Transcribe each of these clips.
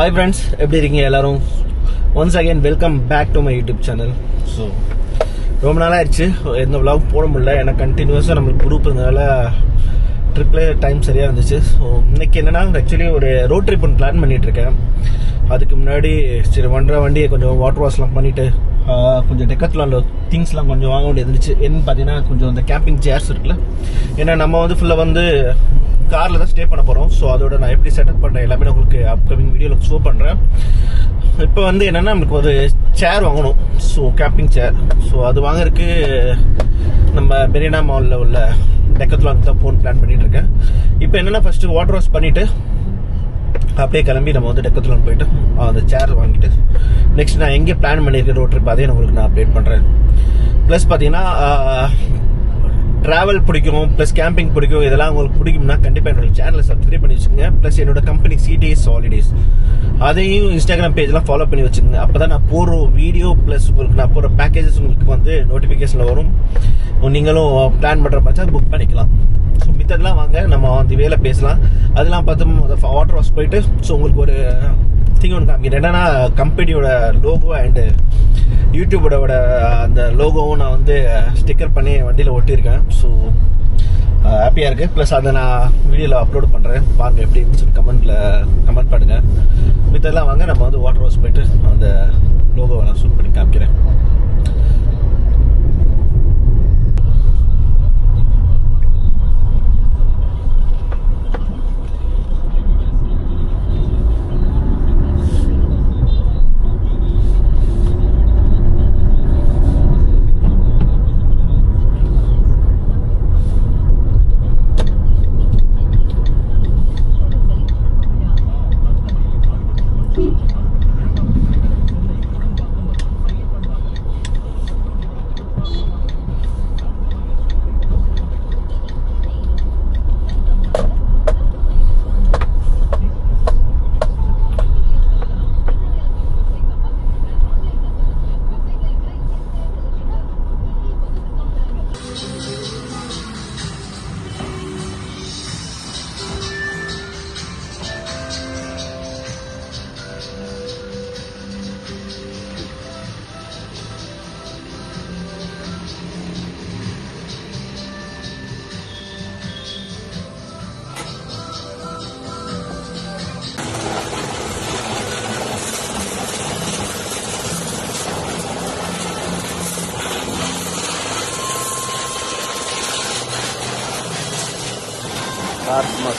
Hi friends, எப்படி இருக்கீங்க எல்லாரும்? Once again welcome back to my YouTube channel. So ரொம்ப நாளாக ஆயிடுச்சு எந்த விளாக் போட முடியல. ஏன்னா கண்டினியூஸாக நம்மளுக்கு குரூப் இருந்ததால ட்ரிப்லே டைம் சரியாக இருந்துச்சு. ஸோ இன்னைக்கு என்னன்னா, ஆக்சுவலி ஒரு ரோட் ட்ரிப் ஒன்று பிளான் பண்ணிட்டு இருக்கேன். அதுக்கு முன்னாடி சரி வண்டியை கொஞ்சம் வாட்டர் வாஷ்லாம் பண்ணிட்டு கொஞ்சம் டெக்கத்லானில் திங்ஸ்லாம் கொஞ்சம் வாங்க வேண்டியது இருந்துச்சு. என்னன்னு பார்த்தீங்கன்னா, கொஞ்சம் அந்த கேம்பிங் சேர்ஸ் இருக்குல்ல. ஏன்னா நம்ம வந்து ஃபுல்லாக காரில் தான் ஸ்டே பண்ண போகிறோம். ஸோ அதோட நான் எப்படி செட்டப் பண்ணுறேன் எல்லாமே நான் உங்களுக்கு அப்கமிங் வீடியோவில் ஷோ பண்ணுறேன். இப்போ என்னென்னா, நமக்கு ஒரு சேர் வாங்கணும். ஸோ கேம்பிங் சேர். ஸோ அது வாங்குறதுக்கு நம்ம மெரினா மாலில் உள்ள டெக்கத்லான் தான் போன் பிளான் பண்ணிட்டு இருக்கேன். இப்போ என்னென்னா, ஃபஸ்ட்டு வாட்டர் வாஷ் பண்ணிவிட்டு அப்படியே கிளம்பி நம்ம டெக்கத்லான் போயிட்டு அந்த சேர் வாங்கிட்டு நெக்ஸ்ட் நான் எங்கே பிளான் பண்ணியிருக்கேன் ரோட் ட்ரிப் அதையும் உங்களுக்கு நான் அப்டேட் பண்ணுறேன். ப்ளஸ் பார்த்தீங்கன்னா, ட்ராவல் பிடிக்கும் ப்ளஸ் கேம்பிங் பிடிக்கும். இதெல்லாம் உங்களுக்கு பிடிக்கும்னா கண்டிப்பாக என்னோட சேனலை சப்ஸ்கிரைப் பண்ணி வச்சுக்கோங்க. ப்ளஸ் என்னோட கம்பெனி சிடிஎஸ் ஹாலிடேஸ் அதையும் இன்ஸ்டாகிராம் பேஜ்லாம் ஃபாலோ பண்ணி வச்சுக்கோங்க. அப்போ தான் நான் போகிற வீடியோ ப்ளஸ் உங்களுக்கு நான் போகிற பேக்கேஜஸ் உங்களுக்கு நோட்டிஃபிகேஷனில் வரும். நீங்களும் பிளான் பண்ணுற பார்த்தா புக் பண்ணிக்கலாம். ஸோ மித்ததெல்லாம் வாங்க நம்ம அந்த வேலை பேசலாம். அதெல்லாம் பார்த்து வாட்டர் வாஷ் போயிட்டு ஸோ உங்களுக்கு ஒரு திங் ஒன்று காமிக்கிறேன். என்னன்னா, கம்பெனியோட லோகோ அண்டு யூடியூபோட அந்த லோகோவும் நான் ஸ்டிக்கர் பண்ணி வண்டியில் ஒட்டியிருக்கேன். ஸோ ஹாப்பியாக இருக்குது. ப்ளஸ் அதை நான் வீடியோவில் அப்லோட் பண்ணுறேன். பாருங்கள் எப்படி இருந்துச்சு கமெண்ட் பண்ணுங்கள். மித்தெல்லாம் வாங்க நம்ம வாட்டர் வாஷ் போயிட்டு அந்த லோகோவை நான் ஷூட் பண்ணி காமிக்கிறேன்.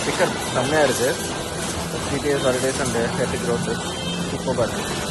ஸ்டிக்கர் செம்மையாக இருக்குது. CDs holidays and electric roads சூப்பராக இருக்குது.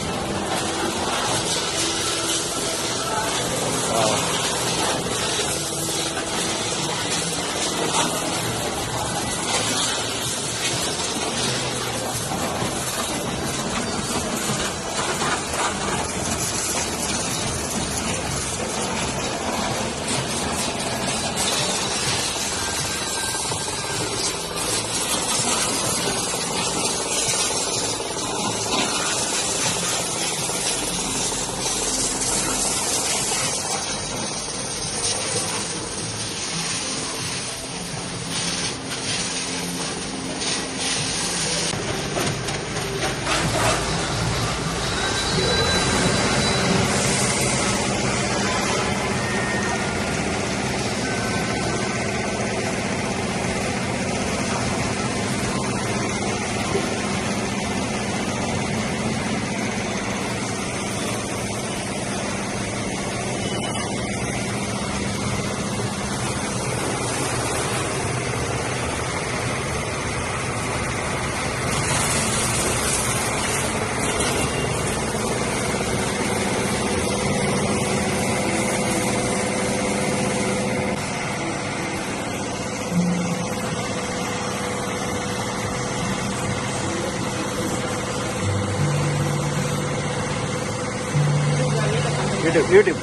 YouTube.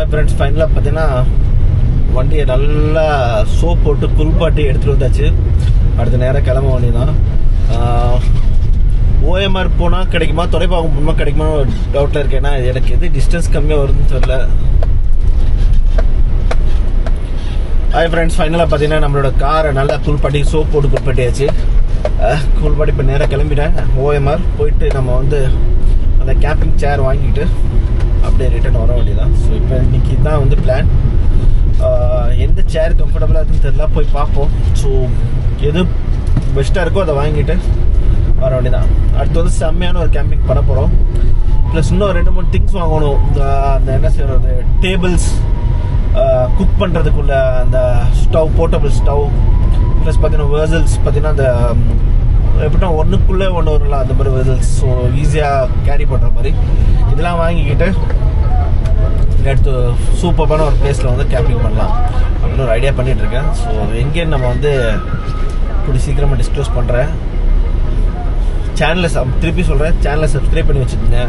ஃப்ரெண்ட்ஸ் ஃபைனலாக பார்த்தீங்கன்னா வண்டியை நல்லா சோப் போட்டு குளிப்பாட்டி எடுத்துகிட்டு வந்தாச்சு. அடுத்த நேரம் கிளம்ப வண்டி தான். ஓஎம்ஆர் போனால் கிடைக்குமா, துறைப்பாக்கம் போனால் கிடைக்குமா டவுட்டில் இருக்கேன். ஏன்னா எனக்கு எது டிஸ்டன்ஸ் கம்மியாக வருதுன்னு தெரியல. ஹாய் ஃப்ரெண்ட்ஸ், ஃபைனலாக பார்த்தீங்கன்னா நம்மளோட காரை நல்லா குளிப்பாட்டி சோப் போட்டு குளிப்பாட்டியாச்சு. குளிப்பாட்டி இப்போ நேராக கிளம்பிட்டேன். ஓஎம்ஆர் போயிட்டு நம்ம வந்து அந்த கேம்பிங் சேர் வாங்கிட்டு அப்படியே ரிட்டர்ன் வர வேண்டியதான். ஸோ இப்போ இன்னைக்கு தான் வந்து பிளான். எந்த சேர் கம்ஃபர்டபுளாக இருக்குன்னு தெரியல, போய் பார்ப்போம். ஸோ எது பெஸ்ட்டாக இருக்கோ அதை வாங்கிட்டு வர வேண்டியதான். அடுத்து வந்து செம்மையான ஒரு கேம்பிங் பண்ண போகிறோம். ப்ளஸ் இன்னும் 2-3 திங்ஸ் வாங்கணும். அந்த என்ன செய்கிறது, டேபிள்ஸ், குக் பண்ணுறதுக்குள்ள அந்த ஸ்டவ், போர்ட்டபிள் ஸ்டவ், ப்ளஸ் பார்த்தீங்கன்னா வெர்சல்ஸ், பார்த்தீங்கன்னா அந்த எப்படின்னா ஒன்றுக்குள்ளே ஒன்று வரலாம் அந்த மாதிரி வெர்சல்ஸ். ஸோ ஈஸியாக கேரி பண்ணுற மாதிரி இதெல்லாம் வாங்கிக்கிட்டு அடுத்து சூப்பரான ஒரு பிளேஸில் வந்து கேம்பிங் பண்ணலாம் அப்படின்னு ஒரு ஐடியா பண்ணிகிட்ருக்கேன். ஸோ எங்கேன்னு நம்ம வந்து கூடி சீக்கிரமாக டிஸ்க்ளோஸ் பண்ணுறேன். சேனலை திருப்பி சொல்கிறேன், சேனலை சப்ஸ்கிரைப் பண்ணி வச்சுக்கோங்க,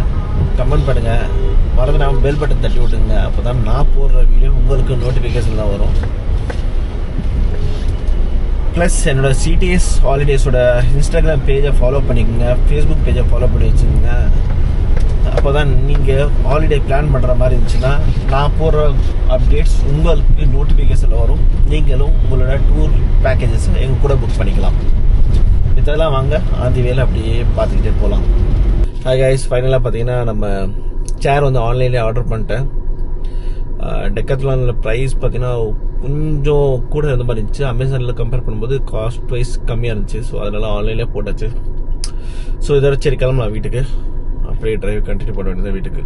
கமெண்ட் பண்ணுங்கள், மறந்து நான் பெல் பட்டன் தட்டி விட்டுங்க. அப்போ தான் நான் போடுற வீடியோ உங்களுக்கு நோட்டிஃபிகேஷன் தான் வரும். ப்ளஸ் என்னோடய சிடிஎஸ் ஹாலிடேஸோட இன்ஸ்டாகிராம் பேஜை ஃபாலோ பண்ணிக்கோங்க, ஃபேஸ்புக் பேஜை ஃபாலோ பண்ணி வச்சுக்கோங்க. அப்போ தான் நீங்கள் ஹாலிடே பிளான் பண்ணுற மாதிரி இருந்துச்சுன்னா நான் போடுற அப்டேட்ஸ் உங்களுக்கு நோட்டிஃபிகேஷனில் வரும். நீங்களும் உங்களோட டூர் பேக்கேஜஸ் எங்கள் கூட புக் பண்ணிக்கலாம். இதெல்லாம் வாங்க ஆந்தி வேலை அப்படியே பார்த்துக்கிட்டே போகலாம். ஹாய் கைஸ், ஃபைனலாக பார்த்தீங்கன்னா நம்ம சேர் வந்து ஆன்லைன்லேயே ஆர்டர் பண்ணிட்டேன். டெக்கத்லானில் ப்ரைஸ் பார்த்தீங்கன்னா கொஞ்சம் கூட இருந்த மாதிரி இருந்துச்சு. அமேசானில் கம்பேர் பண்ணும்போது காஸ்ட் ப்ரைஸ் கம்மியாக இருந்துச்சு. ஸோ அதனால் ஆன்லைன்லேயே போட்டாச்சு. ஸோ இதோட சரி கிளம்பலாம் வீட்டுக்கு. அப்படியே டிரைவ் கண்டினியூ பண்ண வேண்டியது வீட்டுக்கு.